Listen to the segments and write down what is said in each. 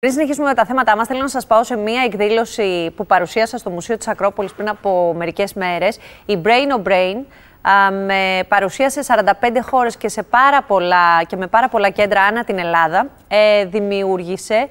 Πριν συνεχίσουμε με τα θέματα μας, θέλω να σας πάω σε μία εκδήλωση που παρουσίασα στο Μουσείο της Ακρόπολης πριν από μερικές μέρες. Η Brain o' Brain με παρουσίασε 45 χώρες και με πάρα πολλά κέντρα ανά την Ελλάδα. Δημιούργησε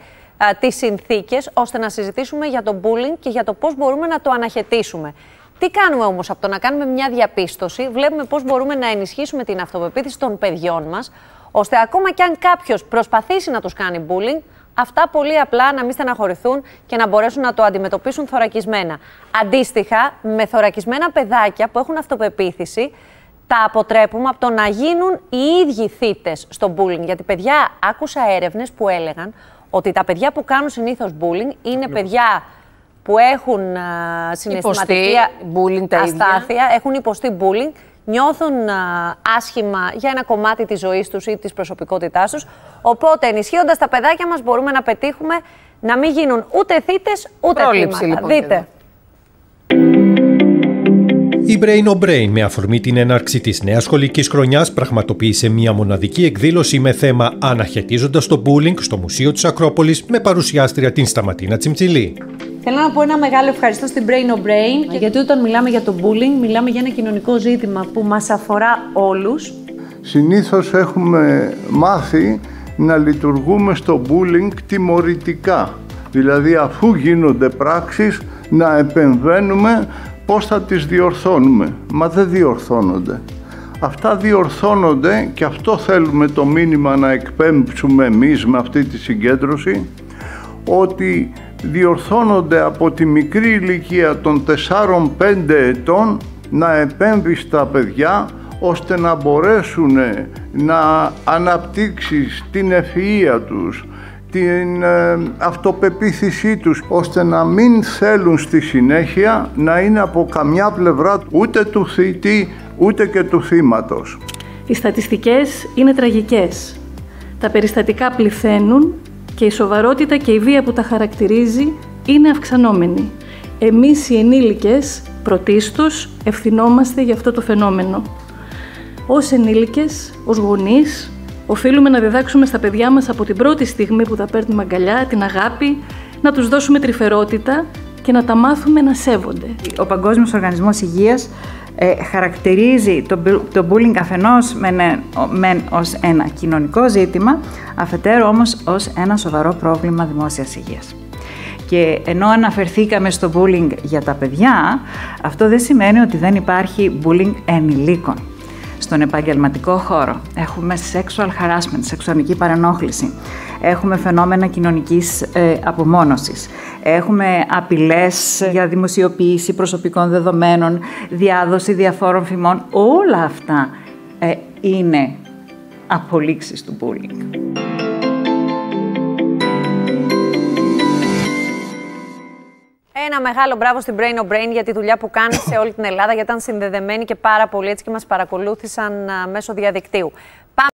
τις συνθήκες ώστε να συζητήσουμε για το bullying και για το πώς μπορούμε να το αναχαιτήσουμε. Τι κάνουμε όμως από το να κάνουμε μια διαπίστωση? Βλέπουμε πώς μπορούμε να ενισχύσουμε την αυτοπεποίθηση των παιδιών μας, ώστε ακόμα κι αν κάποιος προσπαθήσει να τους κάνει bullying, αυτά πολύ απλά να μην στεναχωρηθούν και να μπορέσουν να το αντιμετωπίσουν θωρακισμένα. Αντίστοιχα, με θωρακισμένα παιδάκια που έχουν αυτοπεποίθηση, τα αποτρέπουμε από το να γίνουν οι ίδιοι θύτες στο bullying. Γιατί, παιδιά, άκουσα έρευνες που έλεγαν ότι τα παιδιά που κάνουν συνήθως bullying είναι παιδιά που έχουν συναισθηματική αστάθεια, έχουν υποστεί bullying, νιώθουν άσχημα για ένα κομμάτι της ζωής τους ή της προσωπικότητάς τους. Οπότε, ενισχύοντας τα παιδάκια μας, μπορούμε να πετύχουμε να μην γίνουν ούτε θύτες, ούτε θύματα. Λοιπόν, δείτε. Η Brain o' Brain, με αφορμή την έναρξη της νέας σχολικής χρονιάς, πραγματοποίησε μια μοναδική εκδήλωση με θέμα «Αναχαιτίζοντας το bullying» στο Μουσείο της Ακρόπολης, με παρουσιάστρια την Σταματίνα Τσιμτσιλή. Θέλω να πω ένα μεγάλο ευχαριστώ στην Brain o' Brain, γιατί όταν μιλάμε για το bullying, μιλάμε για ένα κοινωνικό ζήτημα που μας αφορά όλους. Συνήθως έχουμε μάθει να λειτουργούμε στο bullying τιμωρητικά. Δηλαδή, αφού γίνονται πράξεις, να επεμβαίνουμε πώς θα τις διορθώνουμε. Μα δεν διορθώνονται. Αυτά διορθώνονται και αυτό θέλουμε το μήνυμα να εκπέμψουμε εμείς με αυτή τη συγκέντρωση, ότι διορθώνονται από τη μικρή ηλικία των 4-5 ετών, να επέμβει στα παιδιά ώστε να μπορέσουν να αναπτύξεις την ευφυΐα τους, την αυτοπεποίθησή τους, ώστε να μην θέλουν στη συνέχεια να είναι από καμιά πλευρά ούτε του θήτη ούτε και του θύματος. Οι στατιστικές είναι τραγικές. Τα περιστατικά πληθαίνουν και η σοβαρότητα και η βία που τα χαρακτηρίζει είναι αυξανόμενη. Εμείς οι ενήλικες πρωτίστως ευθυνόμαστε για αυτό το φαινόμενο. Ως ενήλικες, ως γονείς, οφείλουμε να διδάξουμε στα παιδιά μας από την πρώτη στιγμή που τα παίρνουμε αγκαλιά, την αγάπη, να τους δώσουμε τρυφερότητα και να τα μάθουμε να σέβονται. Ο Παγκόσμιος Οργανισμός Υγείας χαρακτηρίζει το bullying αφενός ως ένα κοινωνικό ζήτημα, αφετέρου όμως ως ένα σοβαρό πρόβλημα δημόσιας υγείας. Και ενώ αναφερθήκαμε στο bullying για τα παιδιά, αυτό δεν σημαίνει ότι δεν υπάρχει bullying ενηλίκων. Στον επαγγελματικό χώρο έχουμε sexual harassment, σεξουαλική παρενόχληση, έχουμε φαινόμενα κοινωνικής απομόνωσης, έχουμε απειλές για δημοσιοποίηση προσωπικών δεδομένων, διάδοση διαφόρων φημών. Όλα αυτά είναι απολύξεις του bullying. Ένα μεγάλο μπράβο στην Brain o' Brain για τη δουλειά που κάνει σε όλη την Ελλάδα, γιατί ήταν συνδεδεμένοι και πάρα πολύ έτσι και μας παρακολούθησαν μέσω διαδικτύου.